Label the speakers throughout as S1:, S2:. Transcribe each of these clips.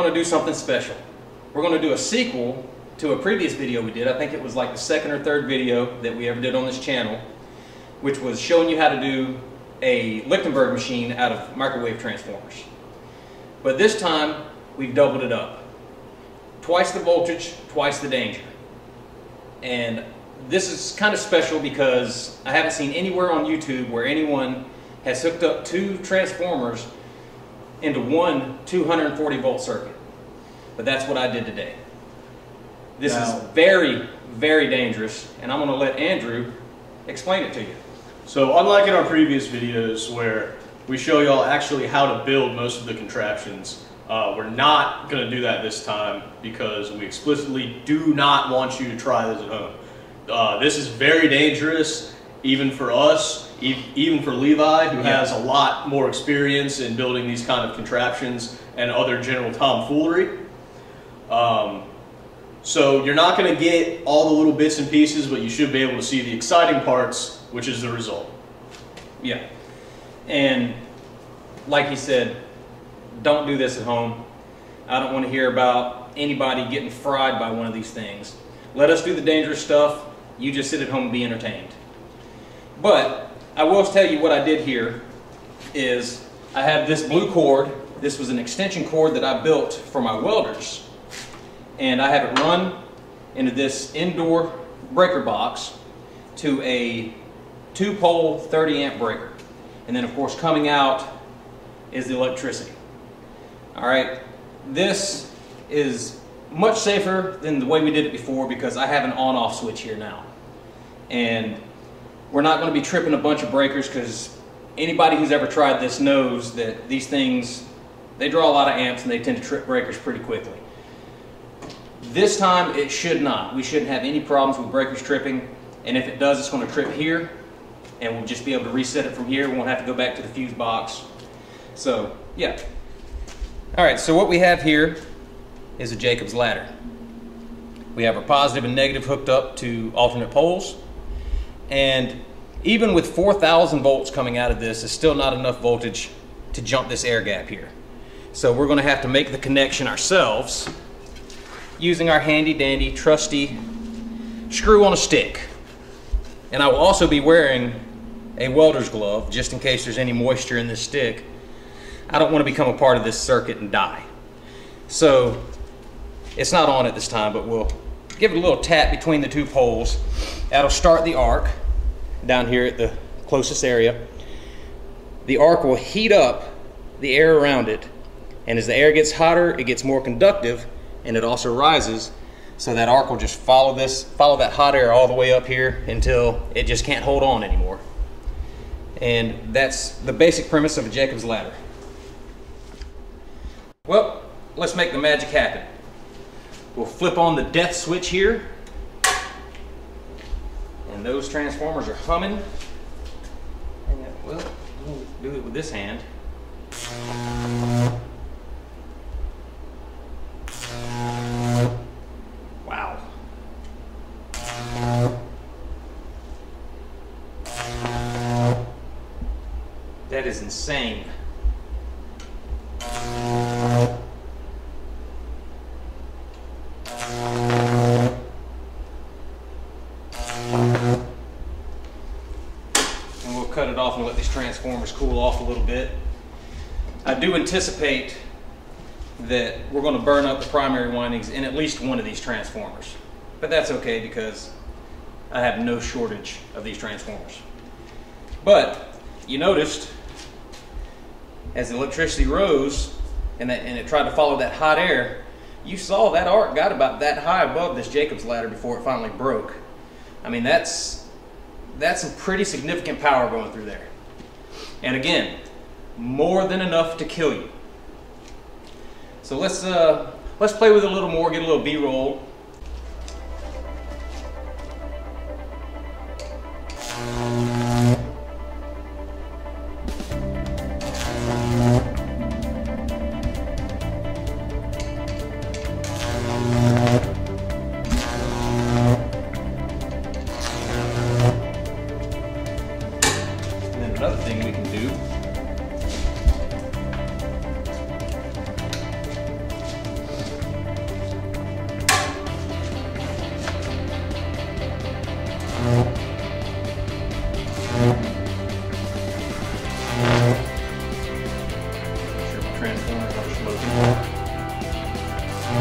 S1: going to do something special. We're going to do a sequel to a previous video we did. I think it was like the second or third video that we ever did on this channel, which was showing you how to do a Lichtenberg machine out of microwave transformers. But this time, we've doubled it up. Twice the voltage, twice the danger. And this is kind of special because I haven't seen anywhere on YouTube where anyone has hooked up two transformers into one 240 volt circuit. But that's what I did today. This is very, very dangerous, and I'm going to let Andrew explain it to you.
S2: So unlike in our previous videos where we show y'all actually how to build most of the contraptions, we're not going to do that this time because we explicitly do not want you to try this at home. This is very dangerous, even for us, even for Levi, who has a lot more experience in building these kind of contraptions and other general tomfoolery. So you're not going to get all the little bits and pieces, but you should be able to see the exciting parts, which is the result.
S1: Yeah. And like he said, don't do this at home. I don't want to hear about anybody getting fried by one of these things. Let us do the dangerous stuff. You just sit at home and be entertained. But I will tell you what I did here is I have this blue cord. This was an extension cord that I built for my welders. And I have it run into this indoor breaker box to a 2-pole 30 amp breaker. And then of course coming out is the electricity. Alright, this is much safer than the way we did it before because I have an on-off switch here now. And we're not going to be tripping a bunch of breakers because anybody who's ever tried this knows that these things, they draw a lot of amps and they tend to trip breakers pretty quickly. This time it should not. We shouldn't have any problems with breakers tripping, and if it does, it's going to trip here and we'll just be able to reset it from here. We won't have to go back to the fuse box. So yeah. Alright, so what we have here is a Jacob's ladder. We have our positive and negative hooked up to alternate poles, and even with 4,000 volts coming out of this, is still not enough voltage to jump this air gap here. So we're going to have to make the connection ourselves using our handy dandy trusty screw on a stick. And I will also be wearing a welder's glove just in case there's any moisture in this stick. I don't want to become a part of this circuit and die. So it's not on at this time, but we'll give it a little tap between the two poles. That'll start the arc down here at the closest area. The arc will heat up the air around it, and as the air gets hotter, it gets more conductive, and it also rises, so that arc will just follow that hot air all the way up here until it just can't hold on anymore. And that's the basic premise of a Jacob's ladder. Well, let's make the magic happen. We'll flip on the death switch here, and those transformers are humming. And well, we'll do it with this hand. Wow. That is insane. And we'll cut it off and let these transformers cool off a little bit. I do anticipate that we're going to burn up the primary windings in at least one of these transformers. But that's okay because I have no shortage of these transformers. But you noticed as the electricity rose and it tried to follow that hot air, you saw that arc got about that high above this Jacob's ladder before it finally broke. I mean, that's some pretty significant power going through there. And again, more than enough to kill you. So let's play with it a little more, get a little B-roll. And then another thing we can do It's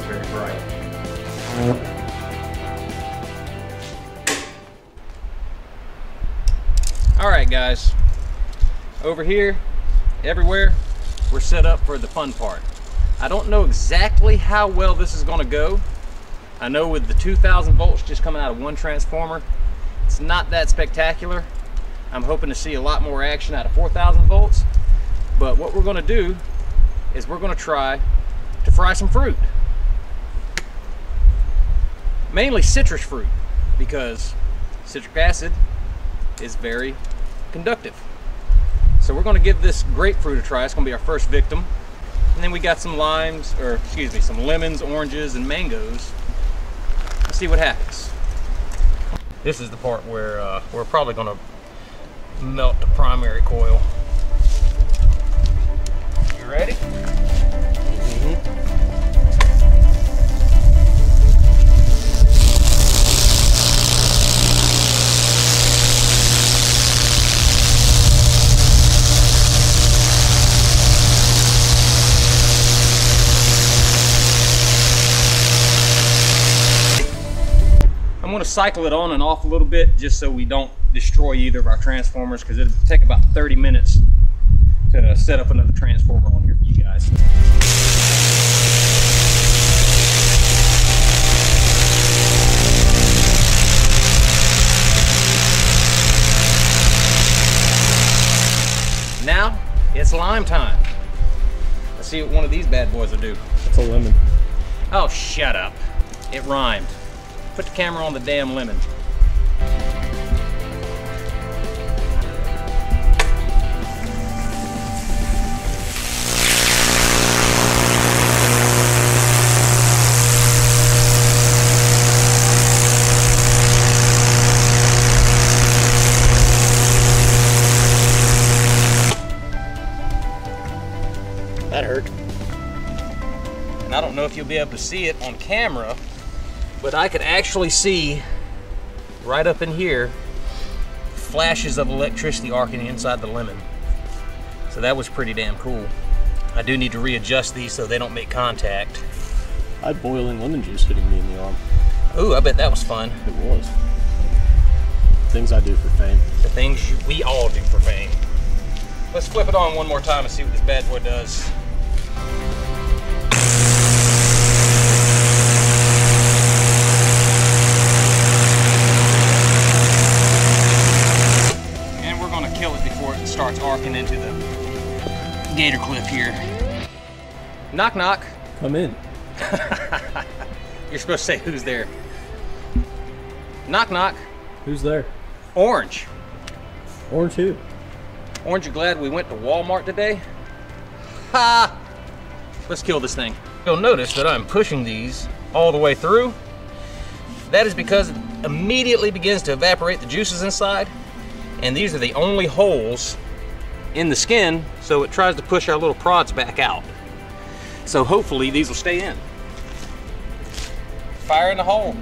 S1: very bright. All right, guys. Over here, everywhere, we're set up for the fun part. I don't know exactly how well this is going to go. I know with the 2,000 volts just coming out of one transformer, it's not that spectacular. I'm hoping to see a lot more action out of 4,000 volts. But what we're going to do is we're going to try to fry some fruit. Mainly citrus fruit, because citric acid is very conductive. So we're going to give this grapefruit a try. It's going to be our first victim. And then we got some limes, or excuse me, some lemons, oranges, and mangoes. Let's see what happens. This is the part where we're probably going to melt the primary coil. You ready? Mm-hmm. I'm going to cycle it on and off a little bit just so we don't destroy either of our transformers, because it'll take about 30 minutes to set up another transformer on here for you guys. Now it's lime time. Let's see what one of these bad boys will do.
S2: It's a lemon.
S1: Oh, shut up. It rhymed. Put the camera on the damn lemon.
S2: That hurt.
S1: And I don't know if you'll be able to see it on camera, but I could actually see right up in here flashes of electricity arcing inside the lemon. So that was pretty damn cool. I do need to readjust these so they don't make contact.
S2: I had boiling lemon juice hitting me in the arm.
S1: Ooh, I bet that was fun.
S2: It was. Things I do for fame.
S1: The things we all do for fame. Let's flip it on one more time and see what this bad boy does. Kill it before it starts arcing into the gator cliff here. Knock knock.
S2: Come in.
S1: You're supposed to say who's there. Knock knock.
S2: Who's there?
S1: Orange.
S2: Orange who?
S1: Orange, you glad we went to Walmart today? Ha! Let's kill this thing. You'll notice that I'm pushing these all the way through. That is because it immediately begins to evaporate the juices inside. And these are the only holes in the skin, so it tries to push our little prods back out. So hopefully these will stay in. Fire in the hole.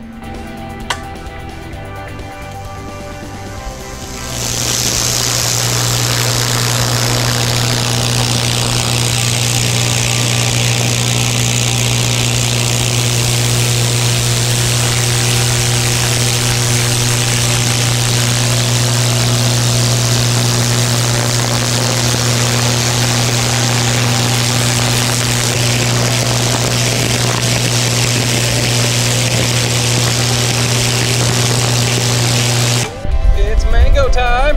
S1: Time.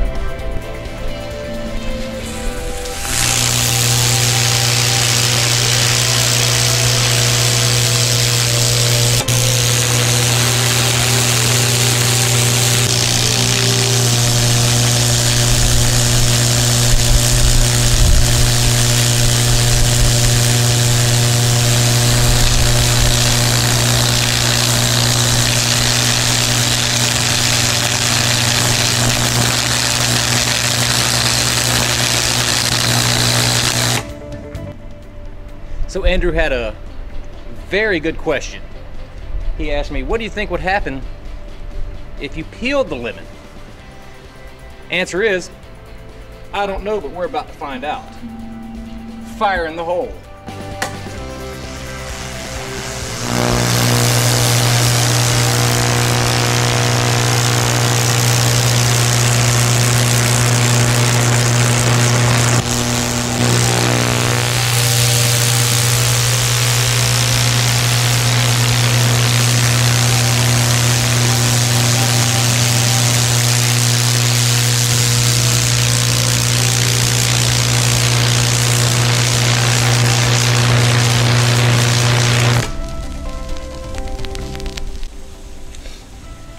S1: So Andrew had a very good question. He asked me, what do you think would happen if you peeled the lemon? Answer is, I don't know, but we're about to find out. Fire in the hole.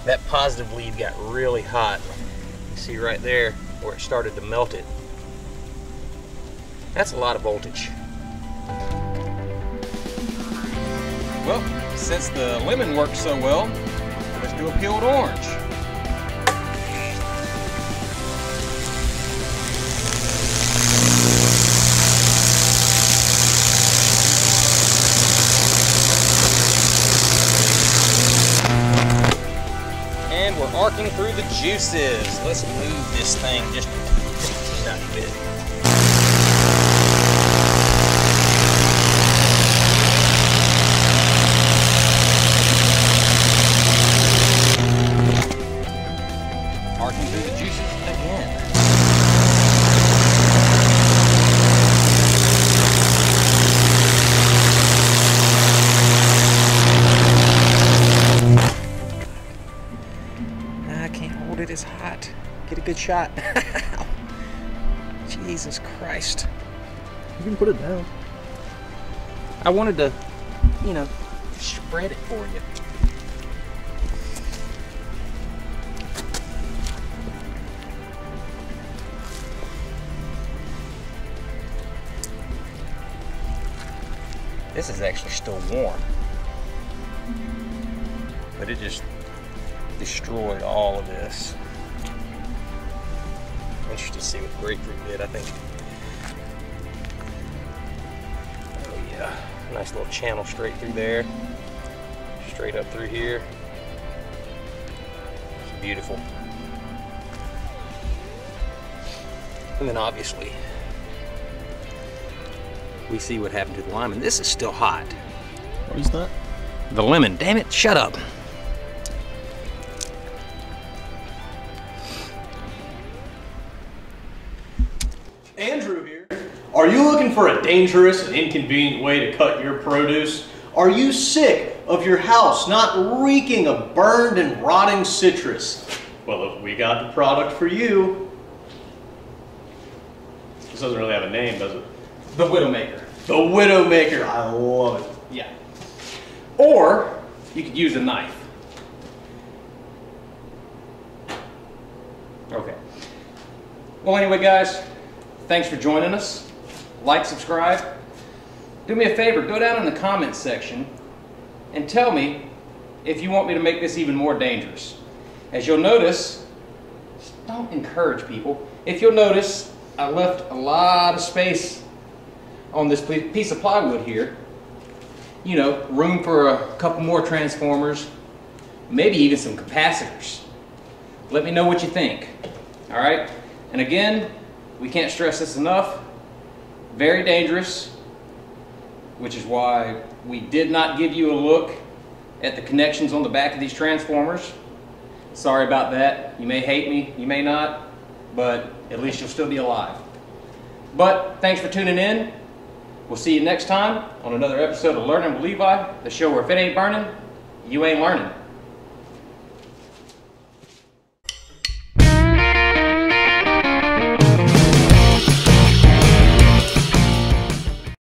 S1: That positive lead got really hot. You see right there where it started to melt it. That's a lot of voltage. Well, since the lemon worked so well, let's do a peeled orange. And we're arcing through the juices. Let's move this thing just a tiny bit. Arcing through the juices again. I can't hold it, it's hot. Get a good shot. Jesus Christ.
S2: You can put it down.
S1: I wanted to, you know, spread it for you. This is actually still warm, but it just destroyed all of this. Interested to see what the grapefruit did, I think. Oh yeah, nice little channel straight through there, straight up through here. It's beautiful. And then obviously, we see what happened to the lime, and this is still hot.
S2: What is that?
S1: The lemon, damn it, shut up.
S2: Andrew here. Are you looking for a dangerous and inconvenient way to cut your produce? Are you sick of your house not reeking of burned and rotting citrus? Well, we got the product for you. This doesn't really have a name, does it?
S1: The Widowmaker.
S2: The Widowmaker, I love it.
S1: Yeah. Or you could use a knife. Okay. Well, anyway, guys, thanks for joining us. Like, subscribe. Do me a favor, go down in the comments section and tell me if you want me to make this even more dangerous. As you'll notice, don't encourage people. If you'll notice, I left a lot of space on this piece of plywood here. You know, room for a couple more transformers, maybe even some capacitors. Let me know what you think. All right? And again, we can't stress this enough. Very dangerous, which is why we did not give you a look at the connections on the back of these transformers. Sorry about that. You may hate me, you may not, but at least you'll still be alive. But thanks for tuning in. We'll see you next time on another episode of Learning with Levi, the show where if it ain't burning, you ain't learning.